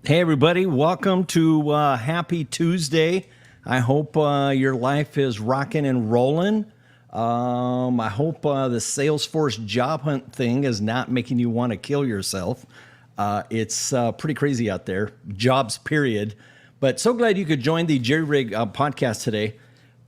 Hey, everybody. Welcome to Happy Tuesday. I hope your life is rocking and rolling. I hope the Salesforce job hunt thing is not making you want to kill yourself. It's pretty crazy out there, jobs period. But so glad you could join the Jerry Rig podcast today.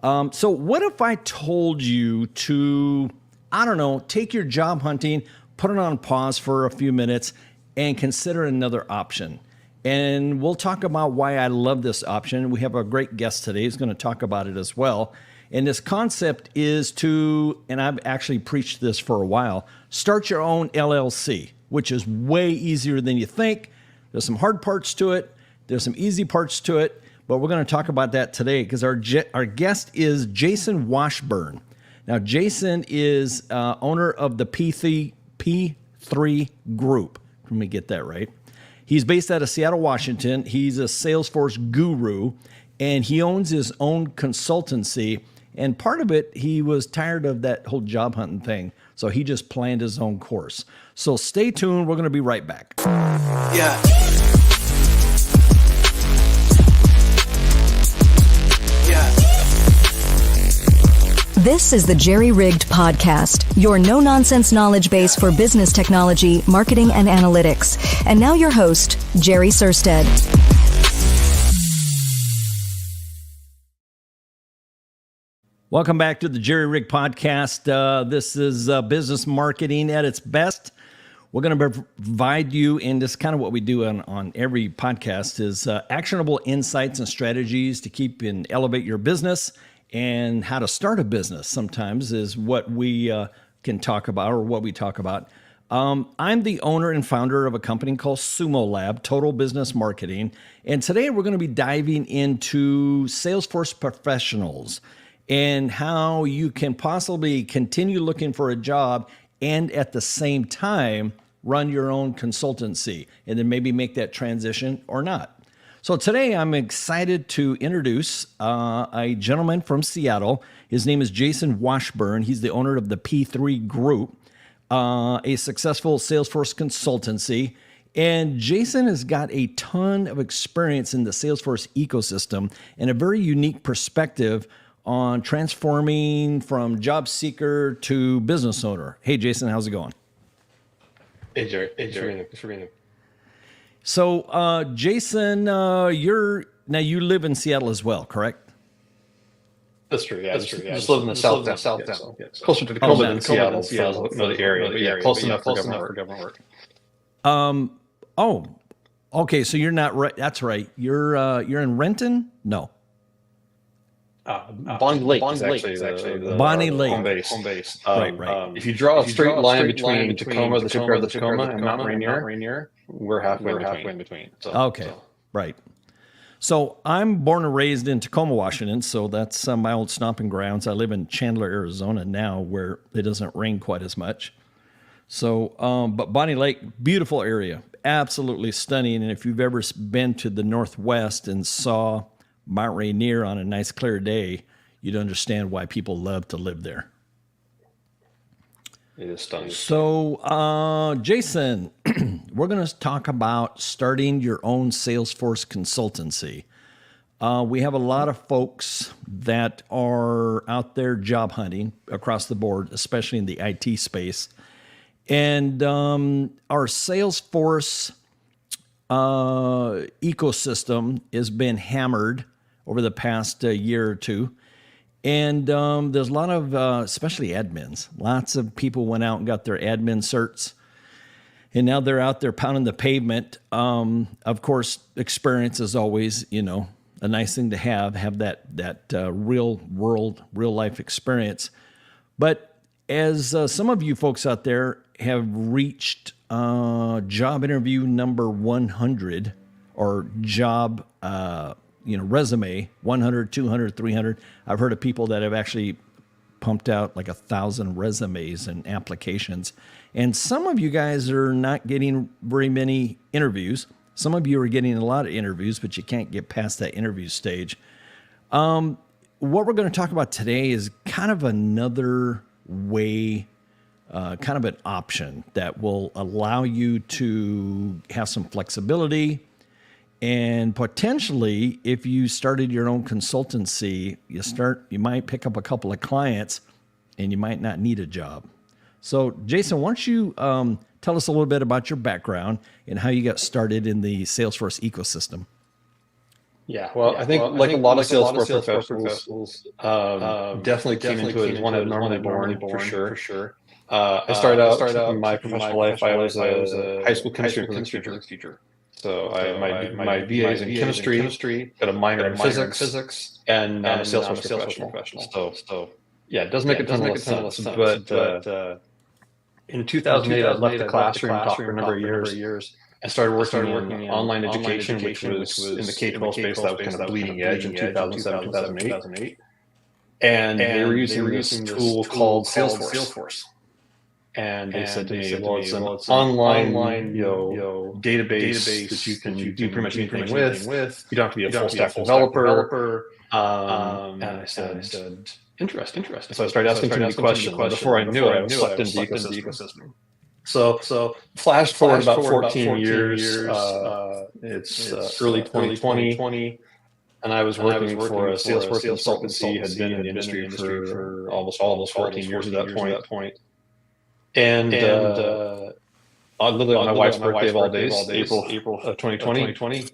So what if I told you to, I don't know, take your job hunting, put it on pause for a few minutes, and consider another option? And we'll talk about why I love this option. We have a great guest today who's going to talk about it as well. And this concept is to, and I've actually preached this for a while, start your own LLC, which is way easier than you think. There's some hard parts to it. There's some easy parts to it. But we're going to talk about that today because our guest is Jason Washburn. Now, Jason is owner of the P3 Group. Let me get that right. He's based out of Seattle, Washington. He's a Salesforce guru, and he owns his own consultancy. And part of it, he was tired of that whole job hunting thing, so he just planned his own course. So stay tuned. We're going to be right back. Yeah. This is the Jerry Rigged Podcast, your no-nonsense knowledge base for business technology, marketing, and analytics. And now your host, Jerry Surstead. Welcome back to the Jerry Rig Podcast. This is business marketing at its best. We're going to provide you, and this is kind of what we do on every podcast, is actionable insights and strategies to keep and elevate your business. And how to start a business sometimes is what we can talk about, or what we talk about. I'm the owner and founder of a company called Sumo Lab, Total Business Marketing. And today we're going to be diving into Salesforce professionals and how you can possibly continue looking for a job and at the same time run your own consultancy and then maybe make that transition or not. So today I'm excited to introduce a gentleman from Seattle. His name is Jason Washburn. He's the owner of the P3 Group, a successful Salesforce consultancy. And Jason has got a ton of experience in the Salesforce ecosystem and a very unique perspective on transforming from job seeker to business owner. Hey, Jason, how's it going? Hey, Jerry. Thanks for being here. So, Jason, you live in Seattle as well, correct? That's true. Yeah, just live in the south town. Yes. Closer to Tacoma than Seattle. Know the area, but yeah, close enough for government work. Oh, okay. So you're not right. That's right. You're in Renton? No. Bonnie Lake is actually the Bonnie Lake home base. Right. If you draw a straight line between Tacoma, the shipyard of Tacoma, and Mount Rainier, we're halfway in between. Right. So I'm born and raised in Tacoma, Washington. So that's my old stomping grounds. I live in Chandler, Arizona now, where it doesn't rain quite as much. So, but Bonnie Lake, beautiful area, absolutely stunning. And if you've ever been to the Northwest and saw Mount Rainier on a nice clear day, you'd understand why people love to live there. It is stunning. So, Jason, we're going to talk about starting your own Salesforce consultancy. We have a lot of folks that are out there job hunting across the board, especially in the IT space. And our Salesforce ecosystem has been hammered over the past year or two. And there's a lot of, especially admins, lots of people went out and got their admin certs. And now they're out there pounding the pavement. Of course, experience is always, a nice thing to have that real world, real life experience. But as some of you folks out there have reached job interview number 100 or job resume 100, 200, 300. I've heard of people that have actually pumped out like 1,000 resumes and applications. And some of you guys are not getting very many interviews. Some of you are getting a lot of interviews, but you can't get past that interview stage. What we're going to talk about today is kind of another way, kind of an option that will allow you to have some flexibility And potentially, if you started your own consultancy, you might pick up a couple of clients and you might not need a job. So Jason, why don't you tell us a little bit about your background and how you got started in the Salesforce ecosystem? Yeah, well, I think like a lot of Salesforce professionals, definitely came into it as one abnormally born, for sure. I started out in my professional life. I was a high school chemistry and physics teacher. So my BA is in chemistry, got a minor in physics, and now I'm a Salesforce professional. So yeah, it does make a ton of sense. But in 2008, I left the classroom, taught for a number of years, and started working in online education, which was in the K-12 space. That was kind of bleeding edge in 2007, 2008. And they were using this tool called Salesforce. And they said to me, well, it's an online database that you can do pretty much anything with. You don't have to be a full stack developer. And I said, interesting. So I started asking too many questions. Before I knew it, I was sucked into the ecosystem. So flash forward about 14 years. It's early 2020. And I was working for a Salesforce Consultancy, had been in the industry for almost 14 years at that point. And literally on my wife's birthday of all days, April of 2020,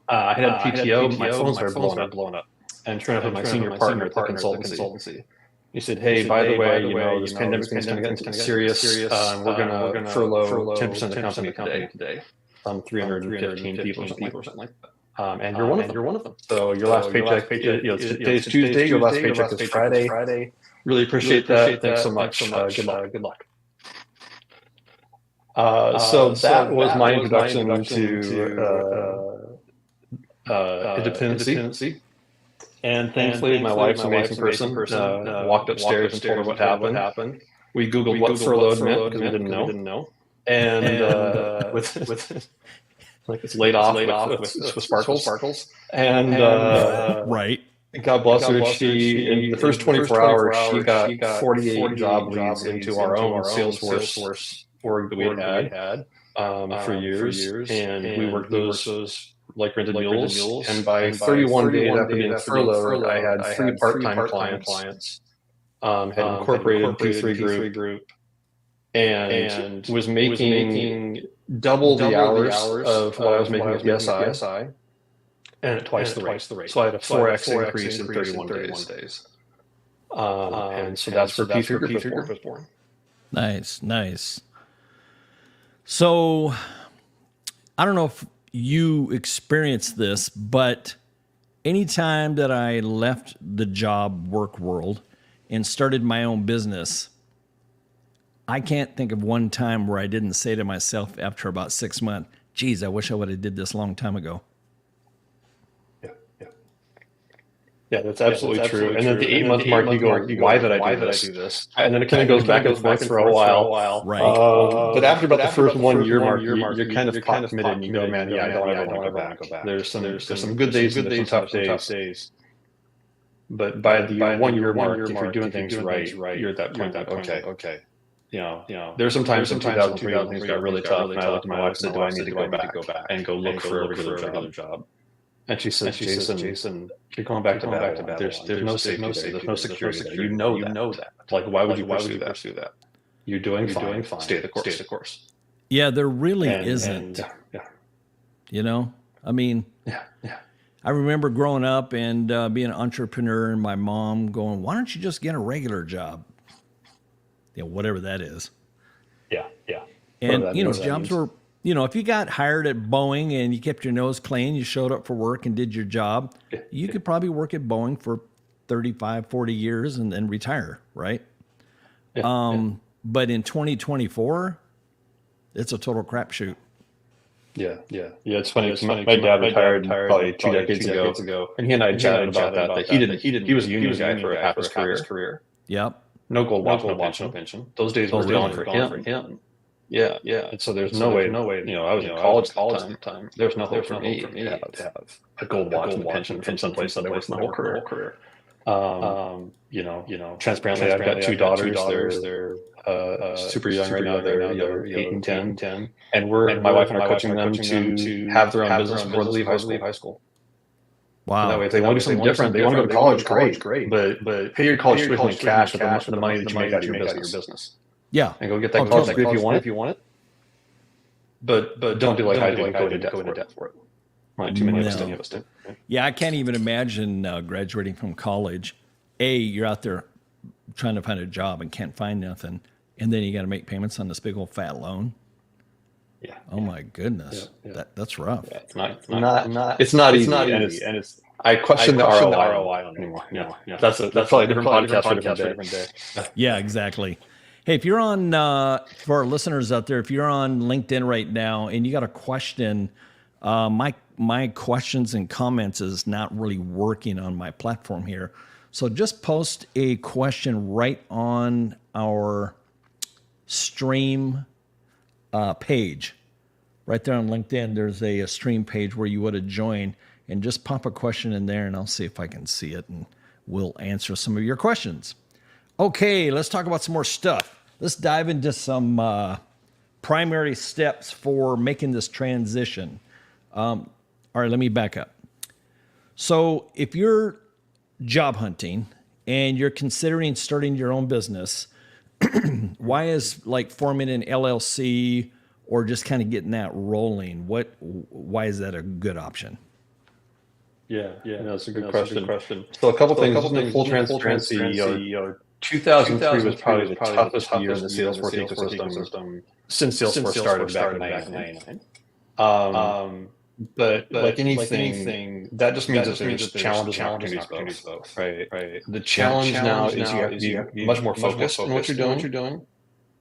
I had PTO. My phones started blowing up. And sure enough, my senior partner at the consultancy, he said, "Hey, by the way, this pandemic thing's going to get serious. We're going to furlough 10% of the company today. 315 people or something like that. And you're one of them. So your last paycheck, today's Tuesday. Your last paycheck is Friday. Really appreciate that. Thanks so much. Good luck." So that was my introduction to independency. And thankfully, my wife's an amazing person. Walked upstairs and told her what happened. We Googled what furloughed meant because we didn't know. And with like it's laid off with sparkles. And right. God bless her. She in the first 24 hours, she got 48 job leads into our own Salesforce org that we had for years, and we worked those like rented mules. And by 31 days after being furloughed, I had 3 part-time clients. Had incorporated P3 group, and was making double the hours of what I was making at SI, and at twice the rate. So I had a 4x increase in 31 days. And so that's where P3 group was born. Nice. So I don't know if you experienced this, but anytime that I left the job work world and started my own business, I can't think of one time where I didn't say to myself after about 6 months, geez, I wish I would have did this a long time ago. Yeah, that's absolutely true. And then the 8-month mark, you go, why did I do this? And then it kind of goes back and forth for a while. Right. But after about the first 1 year mark, you're kind of committed and you go, man, I don't ever want to go back. There's some good days and some tough days. But by the 1 year mark, if you're doing things right, you're at that point that, okay. There's some times in 2003 things got really tough, and I looked at my wife and said, do I need to go back and go look for a regular job? And she said, Jason, you're going back to battle. There's no safety there. There's no security there. You know that. Like, why would you pursue that? You're doing fine. Stay the course. Yeah, there really isn't. I mean, I remember growing up and being an entrepreneur, and my mom going, why don't you just get a regular job? Whatever that is. Yeah. And, jobs were... if you got hired at Boeing and you kept your nose clean, you showed up for work and did your job, you could probably work at Boeing for 35, 40 years and then retire, right? But in 2024, it's a total crapshoot. Yeah. It's funny. My dad retired probably 2 decades ago, and he and I chatted about that. He was a union guy for half his career. Yep. No gold watch, no pension. Those days were gone for him. Yeah. And so there's no way. I was in college at the time. There's nothing for me to have a gold watch and pension from someplace that I worked my whole career. Transparently, I've got two daughters. They're super young right now. They're 8 and 10, and my wife and I are coaching them to have their own business before they leave high school. Wow. And that way, if they want to do something different, they want to go to college, great. But pay your college tuition in cash with the money that you make out of your business. Yeah. And go get that college degree if you want it. But don't do like I did, go into debt for it. Like too many of us do. Yeah, I can't even imagine graduating from college. You're out there trying to find a job and can't find nothing, and then you got to make payments on this big old fat loan. Yeah. Oh my goodness, that's rough. Yeah, it's not easy, and it's. I question the ROI anymore. No, that's probably a different podcast for a different day. Yeah, exactly. Hey, if you're on, for our listeners out there, if you're on LinkedIn right now and you got a question, my questions and comments is not really working on my platform here. So just post a question right on our stream page. Right there on LinkedIn, there's a stream page where you would have joined, and just pop a question in there and I'll see if I can see it and we'll answer some of your questions. Okay, let's talk about some more stuff. Let's dive into some primary steps for making this transition. All right, let me back up. So if you're job hunting and you're considering starting your own business, why is like forming an LLC or just kind of getting that rolling? Why is that a good option? Yeah, that's a good question. So a couple things. Full transparency. 2003 was probably the toughest year in the Salesforce ecosystem since Salesforce started back in 1999. But like anything, that just means that there's challenges and opportunities both. Right. The challenge now is you have to be much more focused on what you're doing,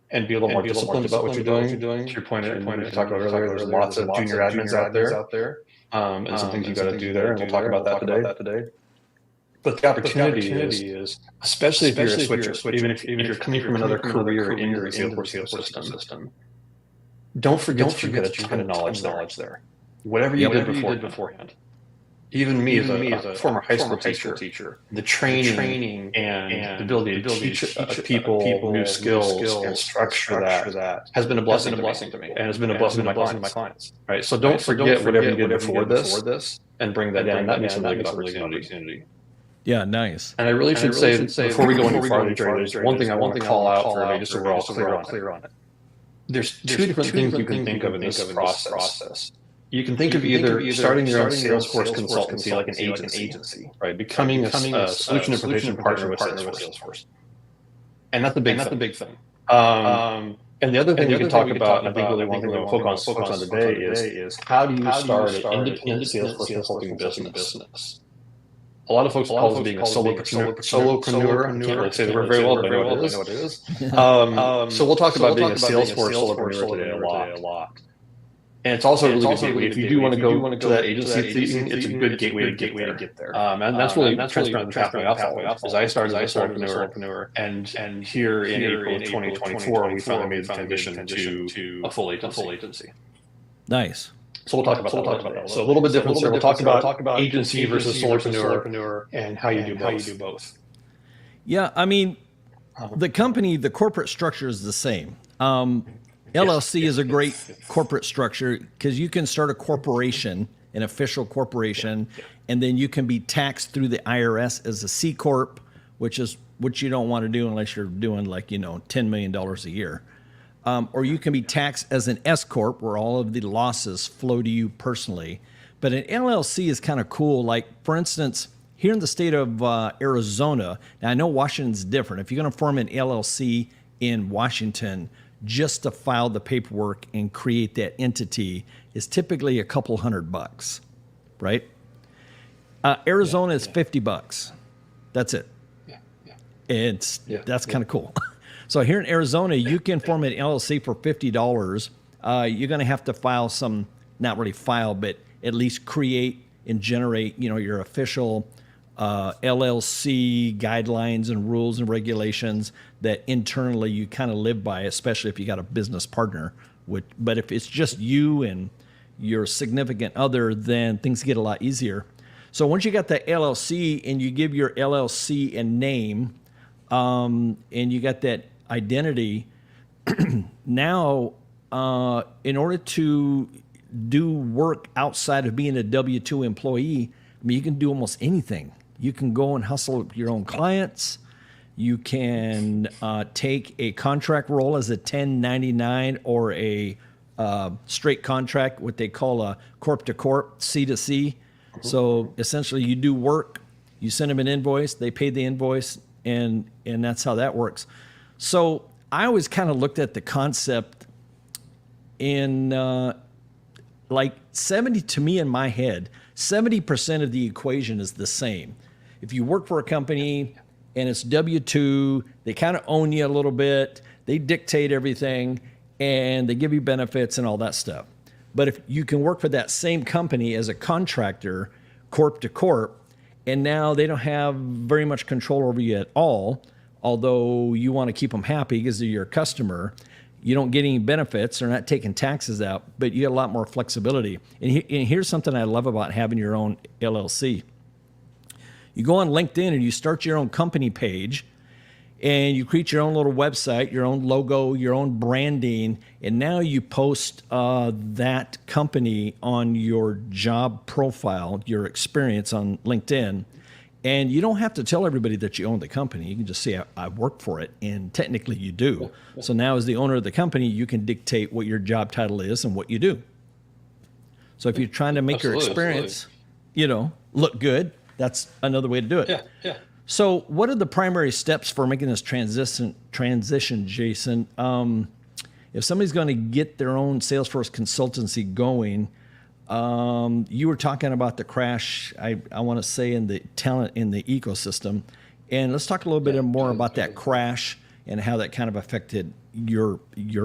and be a little more disciplined about what you're doing. To your point, we talked about earlier, there's lots of junior admins out there, and some things you got to do there, and we'll talk about that today. But the opportunity is, especially if you're a switcher, even if you're coming from another career into the Salesforce system, don't forget that you had knowledge there. Whatever you did beforehand. Even me as a former high school teacher, the training and the ability to teach people new skills and structure that has been a blessing to me, and has been a blessing to my clients. Right. So don't forget whatever you did before this and bring that down. That makes a really good opportunity. Yeah, nice. And I really should say before we go into farther, there's one thing I want to call out for everybody, just so we're all clear on it. There's two different things you can think of in this process. You can think of either starting your own Salesforce Consultancy, like an agency, right? Becoming a solution implementation partner with Salesforce. And that's the big thing. And the other thing we can talk about, and I think really one thing we'll focus on today is how do you start an independent Salesforce consulting business? A lot of folks call it being a solopreneur. I can't really say the word very well, but I know what it is. So we'll talk about being a Salesforce solopreneur today a lot. And it's also really good if you do want to go to that agency thing, it's a good gateway to get there. And that's really transparent the pathway because I started as a solopreneur, and here in April of 2024, we finally made the transition to a full agency. Nice. So we'll talk about that. So a little bit different. So we'll talk about agency versus solopreneur and how you do both. Yeah, I mean, the corporate structure is the same. LLC is a great corporate structure because you can start a corporation, an official corporation, and then you can be taxed through the IRS as a C Corp, which you don't want to do unless you're doing $10 million a year. Or you can be taxed as an S Corp where all of the losses flow to you personally. But an LLC is kind of cool. Like, for instance, here in the state of Arizona, now I know Washington's different. If you're going to form an LLC in Washington, just to file the paperwork and create that entity is typically a couple $100, right? Arizona is $50. That's it. That's kind of cool. So here in Arizona, you can form an LLC for $50. You're going to have to file some, not really file, but at least create and generate, your official LLC guidelines and rules and regulations that internally you kind of live by, especially if you got a business partner. But if it's just you and your significant other, then things get a lot easier. So once you got the LLC and you give your LLC a name, and you got that identity, now in order to do work outside of being a W-2 employee, I mean, you can do almost anything. You can go and hustle your own clients. You can take a contract role as a 1099 or a straight contract, what they call a corp to corp, C to C. So essentially you do work, you send them an invoice, they pay the invoice, and that's how that works. So I always kind of looked at the concept in like 70, to me in my head, 70% of the equation is the same. If you work for a company and it's W-2, they kind of own you a little bit, they dictate everything, and they give you benefits and all that stuff. But if you can work for that same company as a contractor, corp to corp, and now they don't have very much control over you at all, although you want to keep them happy because they're your customer, you don't get any benefits, they're not taking taxes out, but you get a lot more flexibility. And here's something I love about having your own LLC. You go on LinkedIn and you start your own company page, and you create your own little website, your own logo, your own branding, and now you post that company on your job profile, your experience on LinkedIn, and you don't have to tell everybody that you own the company. You can just say, I work for it, and technically you do. So now as the owner of the company, you can dictate what your job title is and what you do. So if you're trying to make your experience, look good, that's another way to do it. Yeah. So what are the primary steps for making this transition, Jason? If somebody's going to get their own Salesforce consultancy going, you were talking about the crash, I want to say, in the talent in the ecosystem. And let's talk a little bit more about that crash and how that kind of affected your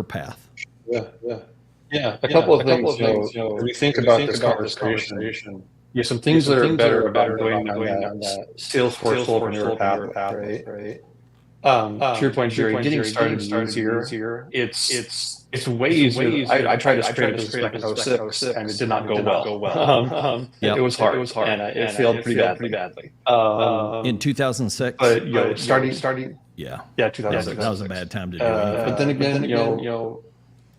path. Yeah. A couple of things. When we think about this conversation, some things that are better about going down that Salesforce solopreneur path, right? To your point, Jerry, getting started is easier. It's way easier. I tried to create this back in 06, and it did not go well. It was hard, and it failed pretty badly. In 2006? But starting. Yeah, 2006. That was a bad time to do anything. But then again,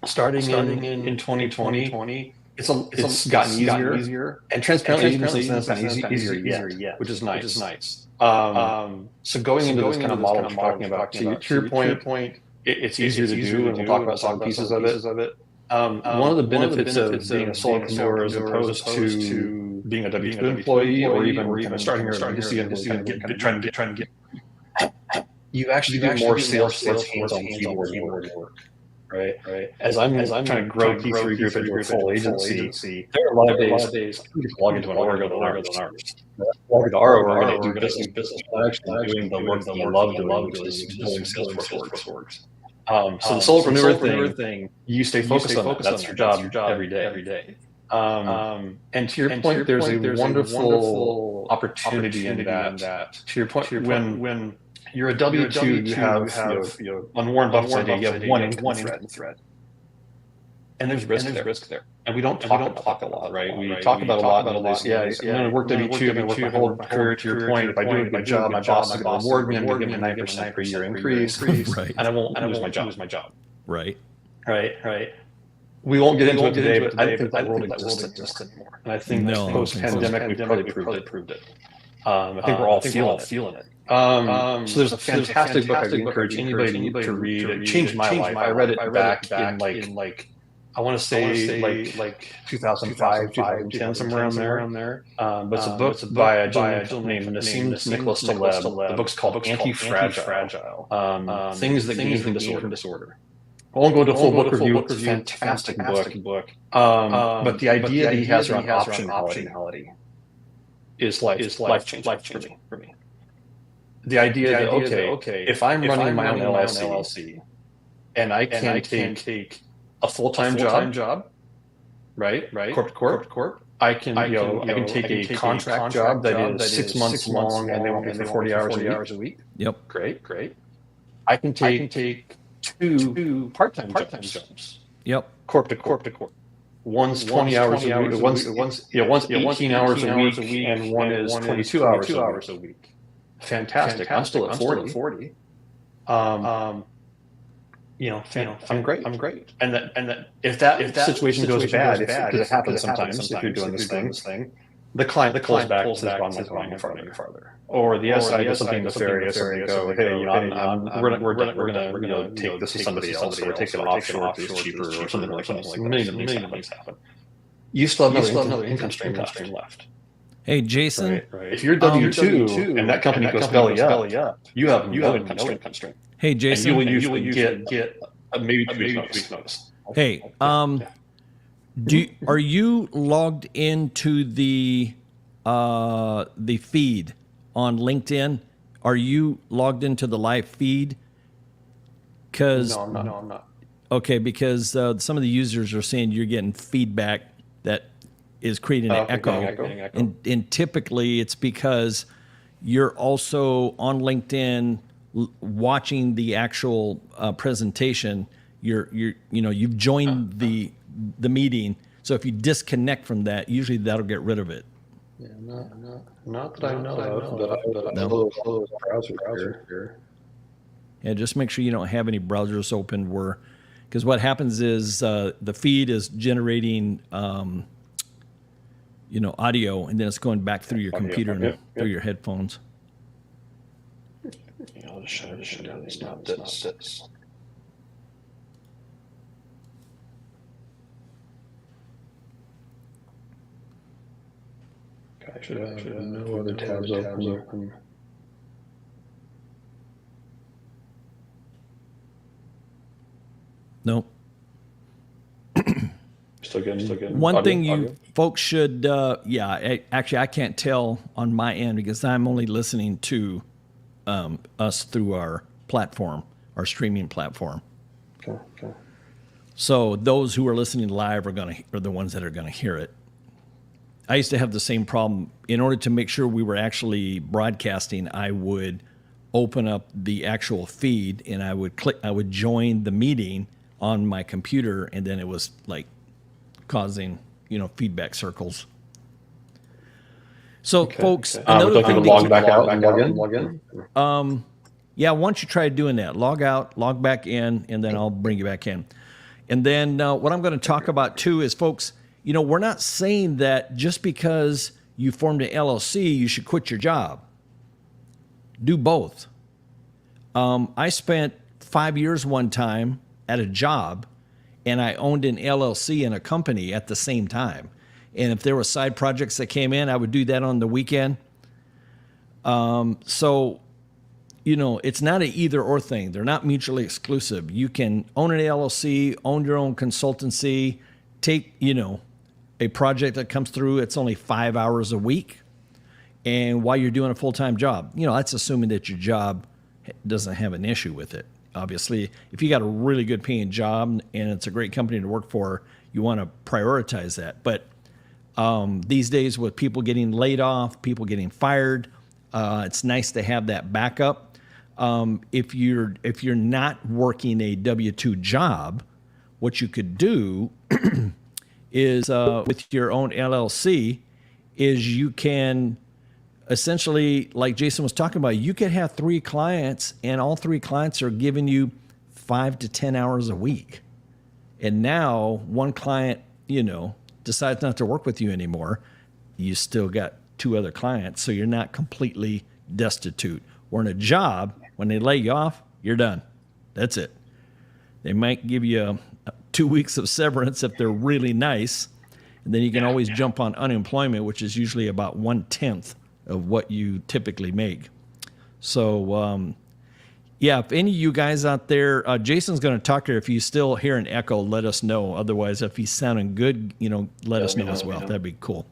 starting in 2020, it's gotten easier, and transparently it's gotten easier yet, which is nice. So going into this kind of model we're talking about, to your point, it's easier to do, and we'll talk about some pieces of it. One of the benefits of being a solopreneur as opposed to being a W-2 employee, or even starting your own agency and trying to get, you actually do more Salesforce hands-on keyboard work. Right. As I'm trying to grow P3 Group into a full agency, there are a lot of days I just log into an org and log into our org and do business. I'm actually doing the work that I love doing, which is building Salesforce orgs. So the solopreneur thing, you stay focused on that. That's your job every day. And to your point, there's a wonderful opportunity in that. To your point, when you're a W-2, you have on Warren Buffett's idea, you have one income thread. And there's risk there. And we don't talk a lot, right? We talk about a lot. I'm going to work W-2, I'm going to work my whole career. To your point, if I do a good job, my boss is going to reward me. I'm going to give me a 9% per year increase. Right. And I won't lose my job. Right. We won't get into it today, but I don't think that world exists anymore. And I think post-pandemic, we've probably proved it. I think we're all feeling it. So there's a fantastic book I'd encourage anybody to read. It changed my life. I read it back in like I want to say like 2005, 2010, somewhere around there. But it's a book by a gentleman named Nassim Nicholas Taleb. The book's called Anti-Fragile. Things that get you from disorder. I won't go into a full book review. It's a fantastic book. But the idea that he has around optionality is life changing for me. The idea that, okay, if I'm running my own LLC and I can take a full-time job, right, corp to corp, I can take a contract job that is 6 months long and they want me for 40 hours a week. Yep. Great. I can take two part-time jobs. Yep. Corp to corp. one's 20 hours a week, one's 18 hours a week, and one is 22 hours a week. Fantastic. I'm still at 40. I'm great. And that if that situation goes bad, because it happens sometimes if you're doing this thing, the client pulls back and says, "I'm not going any farther." Or the SI does something nefarious, and they go, "Hey, we're gonna take this to somebody else, or take it offshore if it's cheaper, or something like that." Million things happen. You still have another income stream left. Hey, Jason. Right. If you're W-2 and that company goes belly up, you have no income stream. Hey, Jason. And you will usually get maybe 2 weeks notice. Hey, are you logged into the feed on LinkedIn? Are you logged into the live feed? No, I'm not. Okay, because some of the users are saying you're getting feedback that is creating an echo. And typically it's because you're also on LinkedIn watching the actual presentation. You've joined the meeting. So if you disconnect from that, usually that'll get rid of it. Yeah, not that I know of, but a little browser here. Yeah, just make sure you don't have any browsers open because what happens is the feed is generating audio, and then it's going back through your computer and through your headphones. I'll just shut it down. It's not this. I should have no other tabs open. No. Still good. One thing you folks should, actually I can't tell on my end because I'm only listening to us through our platform, our streaming platform. Okay. So those who are listening live are the ones that are gonna hear it. I used to have the same problem. In order to make sure we were actually broadcasting, I would open up the actual feed and I would join the meeting on my computer, and then it was like causing, feedback circles. So folks, another thing to log back out and log in. Yeah, once you try doing that, log out, log back in, and then I'll bring you back in. And then what I'm going to talk about too is, folks, we're not saying that just because you formed an LLC, you should quit your job. Do both. I spent 5 years one time at a job, and I owned an LLC in a company at the same time. And if there were side projects that came in, I would do that on the weekend. So, it's not an either or thing. They're not mutually exclusive. You can own an LLC, own your own consultancy, take, a project that comes through, it's only 5 hours a week. And while you're doing a full-time job, that's assuming that your job doesn't have an issue with it. Obviously, if you got a really good paying job and it's a great company to work for, you want to prioritize that. But these days with people getting laid off, people getting fired, it's nice to have that backup. If you're not working a W-2 job, what you could do is with your own LLC is you can essentially, like Jason was talking about, you could have 3 clients and all 3 clients are giving you 5 to 10 hours a week. And now one client, decides not to work with you anymore. You still got 2 other clients, so you're not completely destitute. Or in a job, when they lay you off, you're done. That's it. They might give you 2 weeks of severance if they're really nice. And then you can always jump on unemployment, which is usually about 1/10 of what you typically make. So, if any of you guys out there, Jason's going to talk here. If you still hear an echo, let us know. Otherwise, if he's sounding good, let us know as well. That'd be cool.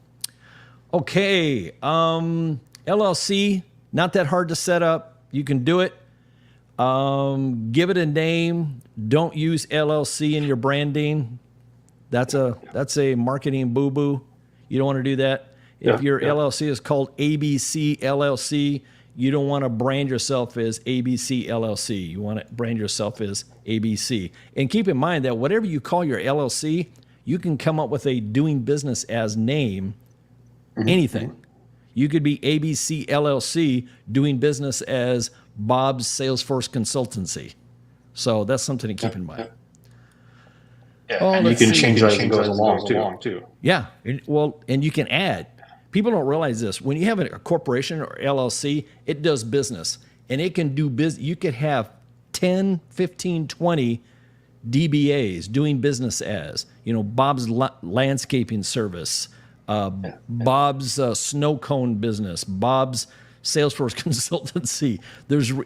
Okay. LLC, not that hard to set up. You can do it. Give it a name. Don't use LLC in your branding. That's a marketing boo-boo. You don't want to do that. If your LLC is called ABC LLC, you don't want to brand yourself as ABC LLC. You want to brand yourself as ABC. And keep in mind that whatever you call your LLC, you can come up with a doing business as name, anything. You could be ABC LLC doing business as Bob's Salesforce Consultancy. So that's something to keep in mind. Yeah, and you can change that as it goes along too. Yeah, and you can add. People don't realize this. When you have a corporation or LLC, it does business, and it can do business. You could have 10, 15, 20 DBAs doing business as, Bob's landscaping service, Bob's snow cone business, Bob's Salesforce Consultancy.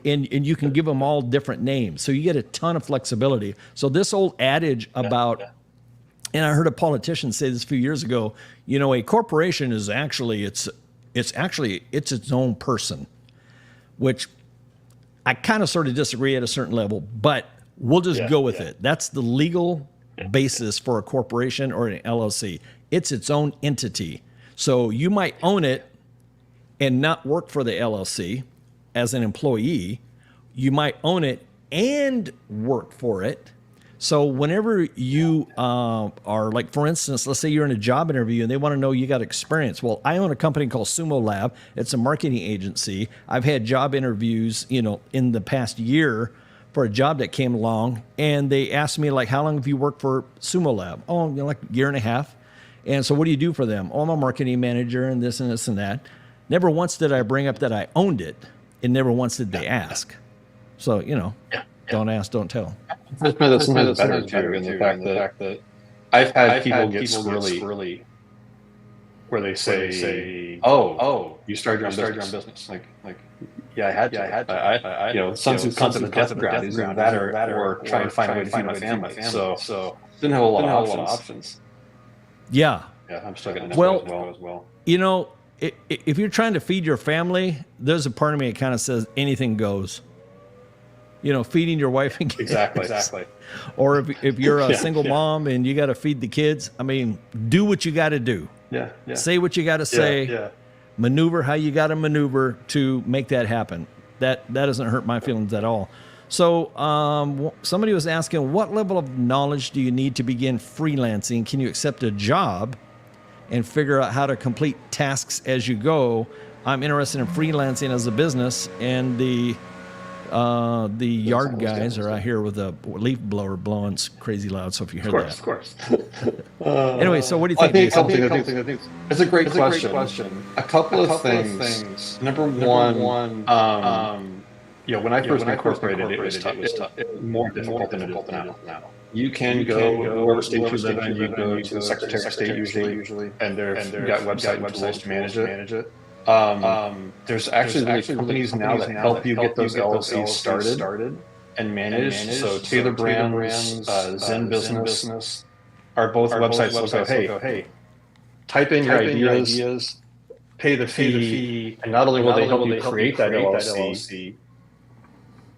And you can give them all different names. So you get a ton of flexibility. So this old adage about, and I heard a politician say this a few years ago, a corporation is actually, it's its own person, which I kind of sort of disagree at a certain level, but we'll just go with it. That's the legal basis for a corporation or an LLC. It's its own entity. So you might own it and not work for the LLC as an employee. You might own it and work for it. So whenever you are, like, for instance, let's say you're in a job interview and they want to know you got experience. Well, I own a company called Sumo Lab. It's a marketing agency. I've had job interviews, in the past year for a job that came along, and they asked me, like, how long have you worked for Sumo Lab? Oh, like a year and a half. And so what do you do for them? Oh, I'm a marketing manager and this and this and that. Never once did I bring up that I owned it, and never once did they ask. So, don't ask, don't tell. That's sometimes better too, in the fact that I've had people get squirrely where they say, "Oh, you started your own business." Like, yeah, I had to. Sun Tzu's concept of death ground is either that or try and find a way to feed my family. So didn't have a lot of options. Yeah. Yeah, I'm still getting as well. If you're trying to feed your family, there's a part of me that kind of says anything goes. Feeding your wife and kids. Exactly. Or if you're a single mom and you got to feed the kids, do what you got to do. Yeah. Say what you got to say. Yeah. Maneuver how you got to maneuver to make that happen. That doesn't hurt my feelings at all. So somebody was asking, what level of knowledge do you need to begin freelancing? Can you accept a job and figure out how to complete tasks as you go? I'm interested in freelancing as a business, and the yard guys are out here with a leaf blower blowing crazy loud. So if you hear that, of course. Anyway, so what do you think? I think it's a great question. A couple of things. Number one, when I first incorporated, it was tough. More difficult than it is now. You can go wherever state you live in. You go to the Secretary of State usually, and they've got website tools to manage it. There's actually companies now that help you get those LLCs started and managed. So Taylor Brands, Zen Business are both websites that go, hey, type in your ideas, pay the fee, and not only will they help you create that LLC,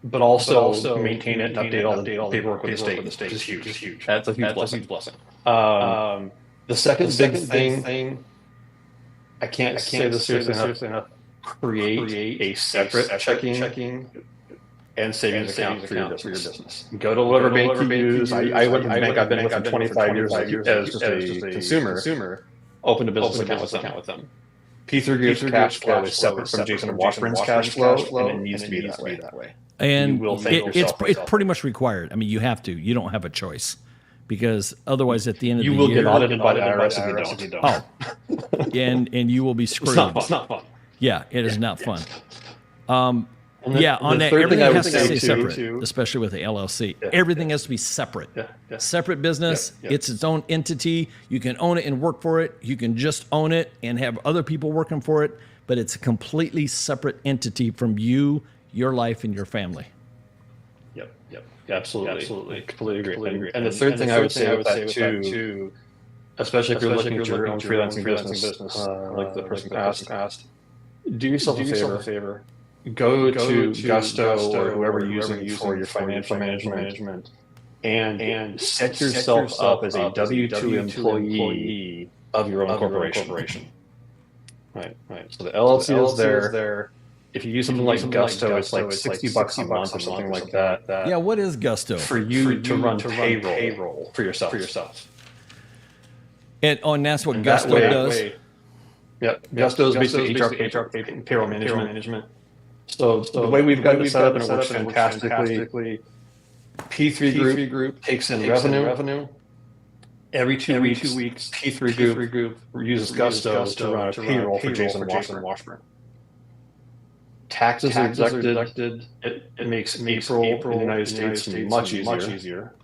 but also maintain it and update all the paperwork with the state, which is huge. That's a huge blessing. The second big thing, I can't say this seriously enough. Create a separate checking and savings account for your business. Go to whatever bank you use. I went to the bank I've been with for 25 years as just a consumer. Opened a business account with them. P3 Group's cash flow is separate from Jason Washburn's cash flow, and it needs to be that way. And it's pretty much required. You have to. You don't have a choice. Because otherwise, at the end of the year, you will get audited by the IRS if you don't. Oh, and you will be screwed. It's not fun. Yeah, it is not fun. On that, everything has to stay separate, especially with the LLC. Yeah, everything has to be separate. Yeah. Separate business. It's its own entity. You can own it and work for it. You can just own it and have other people working for it. But it's a completely separate entity from you, your life, and your family. Yep. Absolutely. Completely agree. And the third thing I would say with that too, especially if you're looking at your own freelancing business, like the person asked, do yourself a favor. Go to Gusto or whoever you're using for your financial management and set yourself up as a W-2 employee of your own corporation. Right. So the LLC is there. If you use something like Gusto, it's like $60 a month or something like that. Yeah, what is Gusto? For you to run payroll for yourself. And that's what And Gusto does. Yep. Gusto is basically HR payroll management. So the way we've got it set up, and it works fantastically. P3 group takes in revenue. Every two weeks, P3 group uses Gusto to run a payroll for Jason Washburn. Taxes are deducted. It makes April in the United States much easier.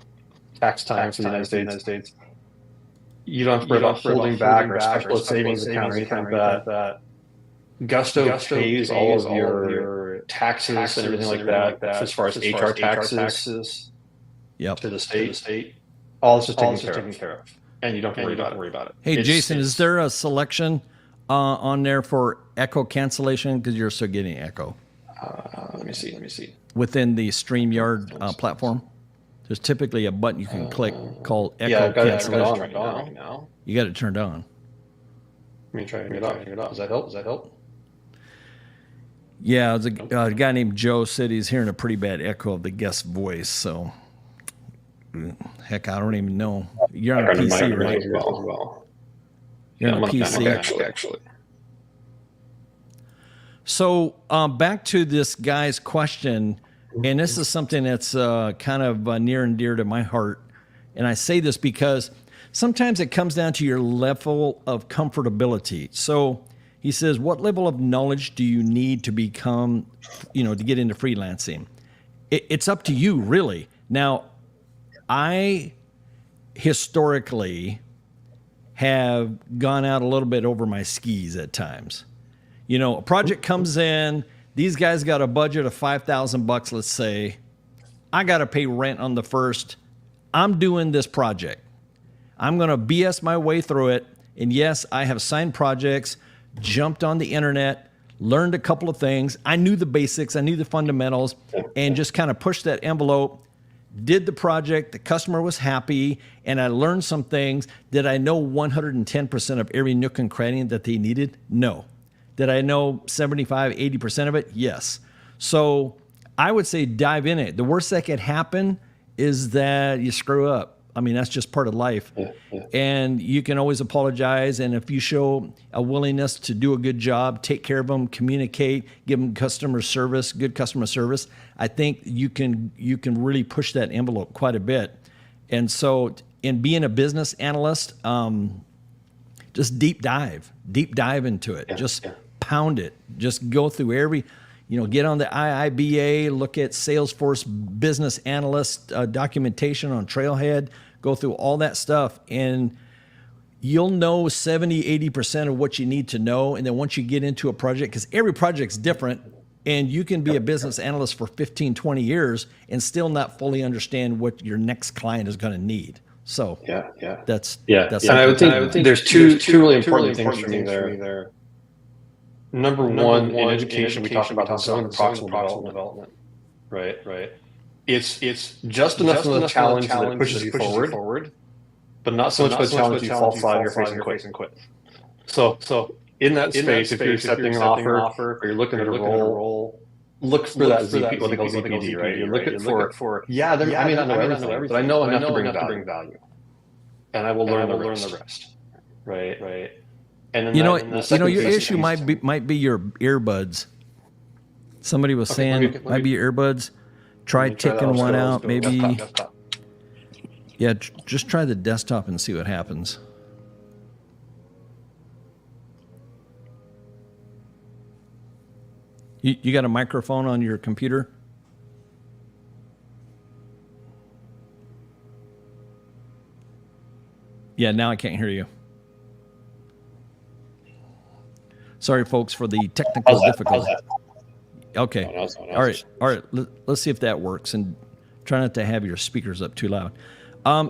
Tax time for the United States. You don't have to worry about holding back or a special savings account or anything like that. Gusto pays all of your taxes and everything like that as far as HR taxes to the state. All this is taken care of. And you don't have to worry about it. Hey, Jason, is there a selection on there for echo cancellation? Because you're still getting echo. Let me see. Within the StreamYard platform, there's typically a button you can click called echo cancellation. Right now. You got it turned on. Let me try to turn it off. Does that help? Yeah, a guy named Joe said he's hearing a pretty bad echo of the guest's voice. So, heck, I don't even know. You're on a PC, right? Well. You're on a PC. Actually. So back to this guy's question, and this is something that's kind of near and dear to my heart. And I say this because sometimes it comes down to your level of comfortability. So he says, what level of knowledge do you need to become, to get into freelancing? It's up to you, really. Now, I historically have gone out a little bit over my skis at times. A project comes in, these guys got a budget of $5,000, let's say. I got to pay rent on the first. I'm doing this project. I'm going to BS my way through it. And yes, I have signed projects, jumped on the internet, learned a couple of things. I knew the basics, I knew the fundamentals, and just kind of pushed that envelope, did the project, the customer was happy, and I learned some things. Did I know 110% of every nook and cranny that they needed? No. Did I know 75, 80% of it? Yes. So I would say dive in it. The worst that could happen is that you screw up. I mean, that's just part of life. And you can always apologize. And if you show a willingness to do a good job, take care of them, communicate, give them good customer service, I think you can really push that envelope quite a bit. And so in being a business analyst, just deep dive into it. Pound it. Just go through every, get on the IIBA, look at Salesforce business analyst documentation on Trailhead, go through all that stuff, and you'll know 70, 80% of what you need to know. And then once you get into a project, because every project's different, and you can be a business analyst for 15, 20 years and still not fully understand what your next client is going to need. So that's and I would think there's two really important things for me there. Number one, in education, we talk about the zone of proximal development. Right. It's just enough of a challenge that it pushes you forward, but not so much of a challenge you fall flat on your face and quit. So in that space, if you're accepting an offer or you're looking at a role, look for that ZP, what they call ZPD, right? You're looking for I may not know everything, but I know enough to bring value. And I will learn the rest. Right. And then your issue might be your earbuds. Somebody was saying might be your earbuds. Try taking one out, maybe. Desktop. Yeah, just try the desktop and see what happens. You got a microphone on your computer? Yeah, now I can't hear you. Sorry, folks, for the technical difficulty. Okay. All right. Let's see if that works, and try not to have your speakers up too loud.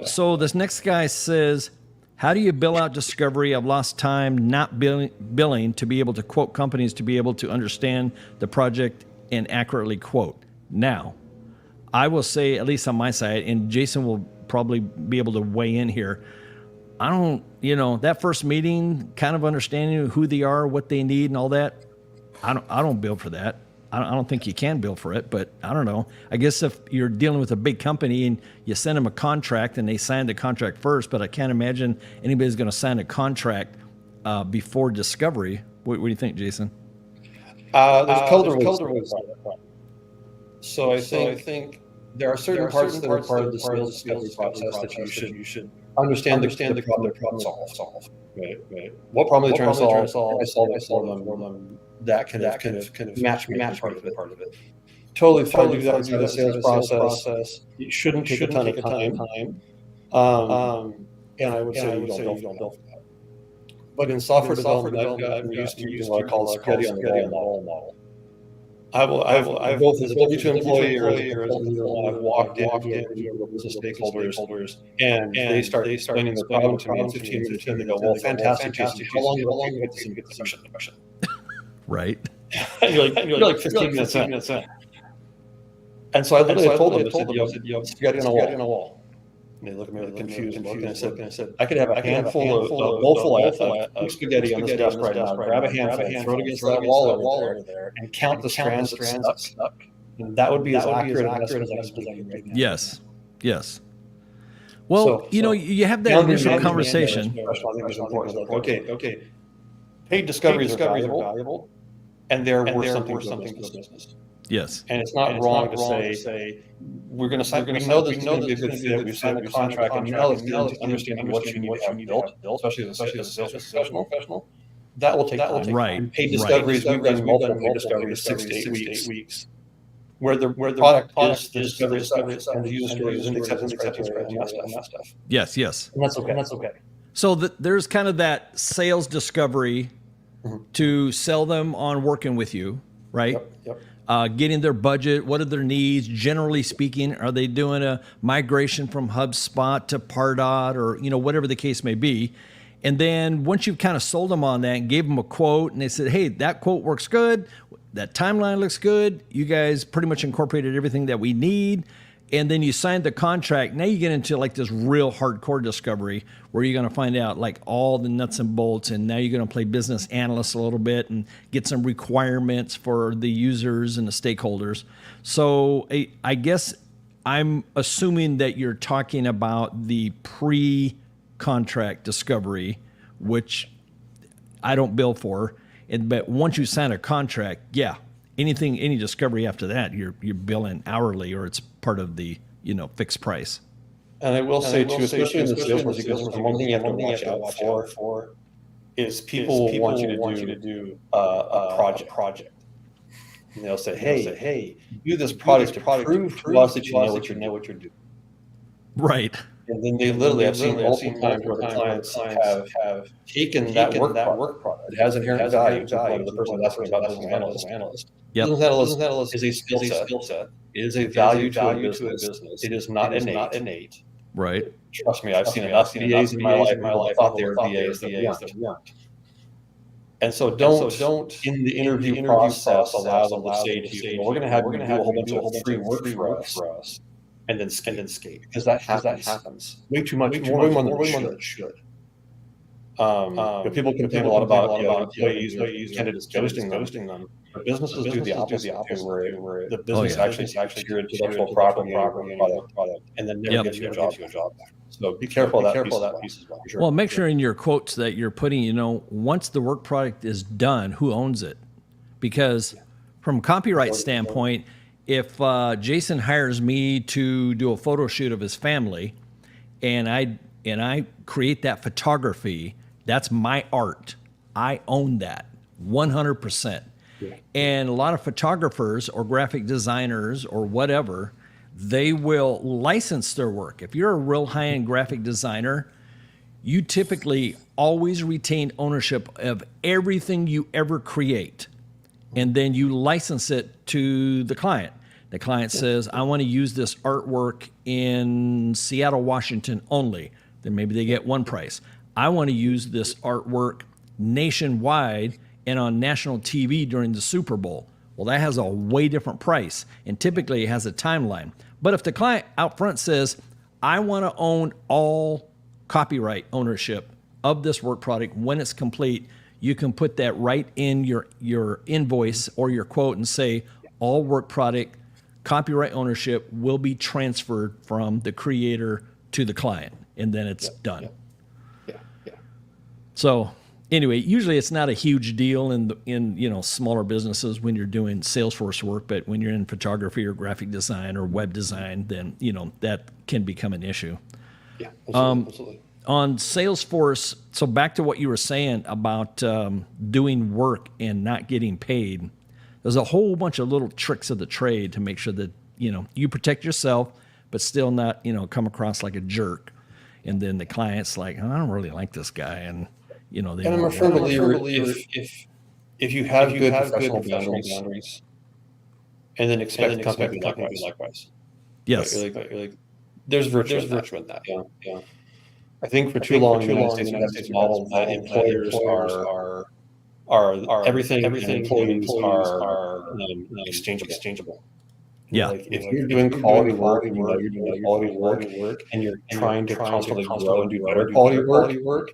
So this next guy says, how do you bill out discovery? I've lost time not billing to be able to quote companies to be able to understand the project and accurately quote. Now, I will say, at least on my side, and Jason will probably be able to weigh in here, I don't, that first meeting, kind of understanding who they are, what they need and all that, I don't bill for that. I don't think you can bill for it, but I don't know. I guess if you're dealing with a big company and you send them a contract and they sign the contract first, but I can't imagine anybody's going to sign a contract before discovery. What do you think, Jason? There's a couple different ways. So I think there are certain parts that are part of the sales discovery process that you should understand the problem they're trying to solve. Right. What problem they're trying to solve? I solve it for them. That kind of match part of it. Totally fine. Do that through the sales process. It shouldn't take a ton of time. And I would say you don't bill for that. But in software development, I'm used to using what I call the spaghetti on the wall model. I've both as a W-2 employee or as a I've walked in with business stakeholders, and they start explaining their problem to me in 15 minutes, and they go, "Well, fantastic, Jason. How long do you get this question?" Right. And you're like 15 minutes in. And so I literally told them, "You have spaghetti on a wall." And they look at me with a confused look, and I said, "I could have a handful of spaghetti on this desk right now. Grab a handful, throw it against that wall over there, and count the strands that stuck. And that would be as accurate as I can right now." Yes. Well, you have that initial conversation. I think is important. Okay. Paid discoveries are valuable, and they're worth something to the business. Yes. And it's not wrong to say we're going to sign. We know this is going to be a good fit. We've signed a contract, and now let's understand what you need to have built, especially as a sales professional. That will take time. Right. And paid discoveries, we've done multiple paid discoveries, 6 to 8 weeks, where the product is the discovery and the user stories and acceptance criteria and that stuff. Yes. And that's okay. So there's kind of that sales discovery to sell them on working with you, right? Yep. Getting their budget, what are their needs? Generally speaking, are they doing a migration from HubSpot to Pardot or, whatever the case may be? And then once you've kind of sold them on that and gave them a quote and they said, hey, that quote works good. That timeline looks good. You guys pretty much incorporated everything that we need. And then you signed the contract. Now you get into like this real hardcore discovery where you're going to find out like all the nuts and bolts. And now you're going to play business analyst a little bit and get some requirements for the users and the stakeholders. So I guess I'm assuming that you're talking about the pre-contract discovery, which I don't bill for. But once you sign a contract, any discovery after that, you're billing hourly or it's part of the fixed price. And I will say too, especially in the Salesforce ecosystem, one thing you have to watch out for is people will want you to do a project. And they'll say, hey, do this product to prove to us that you know what you're doing. Right. And then they literally, I've seen multiple times where the clients have taken that work product. It has inherent value to the person that's asking about business analyst. Business analyst is a skill set. It is a value to a business. It is not innate. Right. Trust me, I've seen enough VAs in my life. I thought they were VAs that weren't. And so don't in the interview process allow them to say to you, we're going to have do a whole bunch of free work for us. And then skate because that happens way too much, way more than it should. People complain a lot about employees or candidates ghosting them. But businesses do the opposite, where the business actually secures intellectual property product, and then never gives you a job back. So be careful of that piece as well. Sure. Well, make sure in your quotes that you're putting, once the work product is done, who owns it? Because from a copyright standpoint, if Jason hires me to do a photo shoot of his family, and I create that photography, that's my art. I own that 100%. Yeah. And a lot of photographers or graphic designers or whatever, they will license their work. If you're a real high-end graphic designer, you typically always retain ownership of everything you ever create. And then you license it to the client. The client says, I want to use this artwork in Seattle, Washington only. Then maybe they get one price. I want to use this artwork nationwide and on national TV during the Super Bowl. Well, that has a way different price, and typically it has a timeline. But if the client out front says, I want to own all copyright ownership of this work product when it's complete, you can put that right in your invoice or your quote and say, all work product copyright ownership will be transferred from the creator to the client, and then it's done. Yeah. So anyway, usually it's not a huge deal in smaller businesses when you're doing Salesforce work, but when you're in photography or graphic design or web design, then that can become an issue. Yeah, absolutely. On Salesforce, so back to what you were saying about doing work and not getting paid. There's a whole bunch of little tricks of the trade to make sure that you protect yourself, but still not come across like a jerk. And then the client's like, oh, I don't really like this guy, and they. And I'm a firm believer if you have good professional boundaries, and then expect the company to be likewise. Yes. Like, there's virtue in that. Yeah. I think for too long, the United States model that employers are everything and employees are exchangeable. Yeah. Like if you're doing quality work and you're doing quality work and you're trying to constantly grow and do better quality work,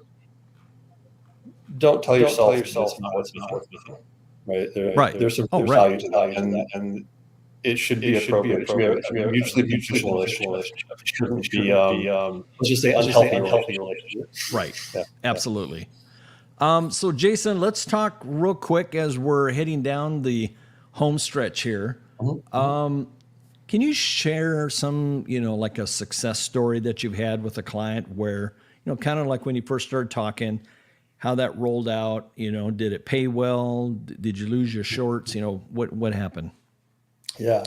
don't tell yourself it's not worth nothing. Right? There's some value to that, and it should be appropriate. It should be a mutually beneficial relationship. It shouldn't be, let's just say, unhealthy relationship. Right. Yeah. Absolutely. So Jason, let's talk real quick as we're heading down the home stretch here. Mm-hmm. Can you share some, like a success story that you've had with a client where, kind of like when you first started talking, how that rolled out, did it pay well? Did you lose your shorts? What happened? Yeah.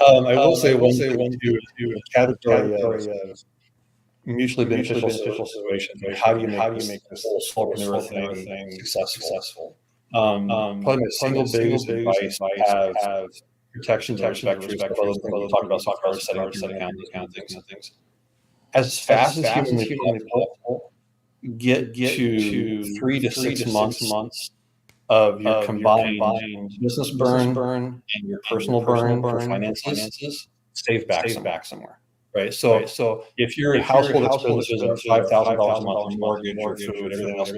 I will say one to a category of mutually beneficial situation. How do you make this whole solopreneur thing successful? Probably my single biggest advice have protections and respect for we talk about software setting accounts, those kind of things. As fast as humanly possible, get to 3 to 6 months of your combined business burn and your personal burn for finances, save back somewhere. Right. So if your household expenses are $5,000 a month on mortgage or food, everything else,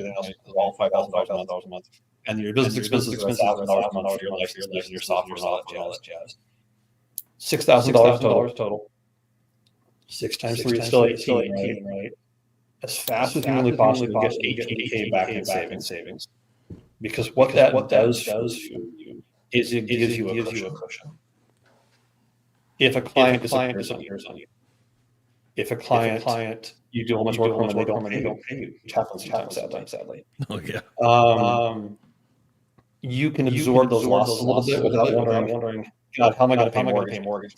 all $5,000 a month, and your business expenses are $1,000 a month for your license and your software and all that jazz. $6,000 total. 6 times 3 is still 18, right? As fast as humanly possible, get 18K back in savings. Because what that does for you is it gives you a cushion. If a client disappears on you, if a client you do a much work for them and they don't pay you, which happens sometimes, sadly. Oh yeah. You can absorb those losses a little bit without wondering, God, how am I going to pay mortgage?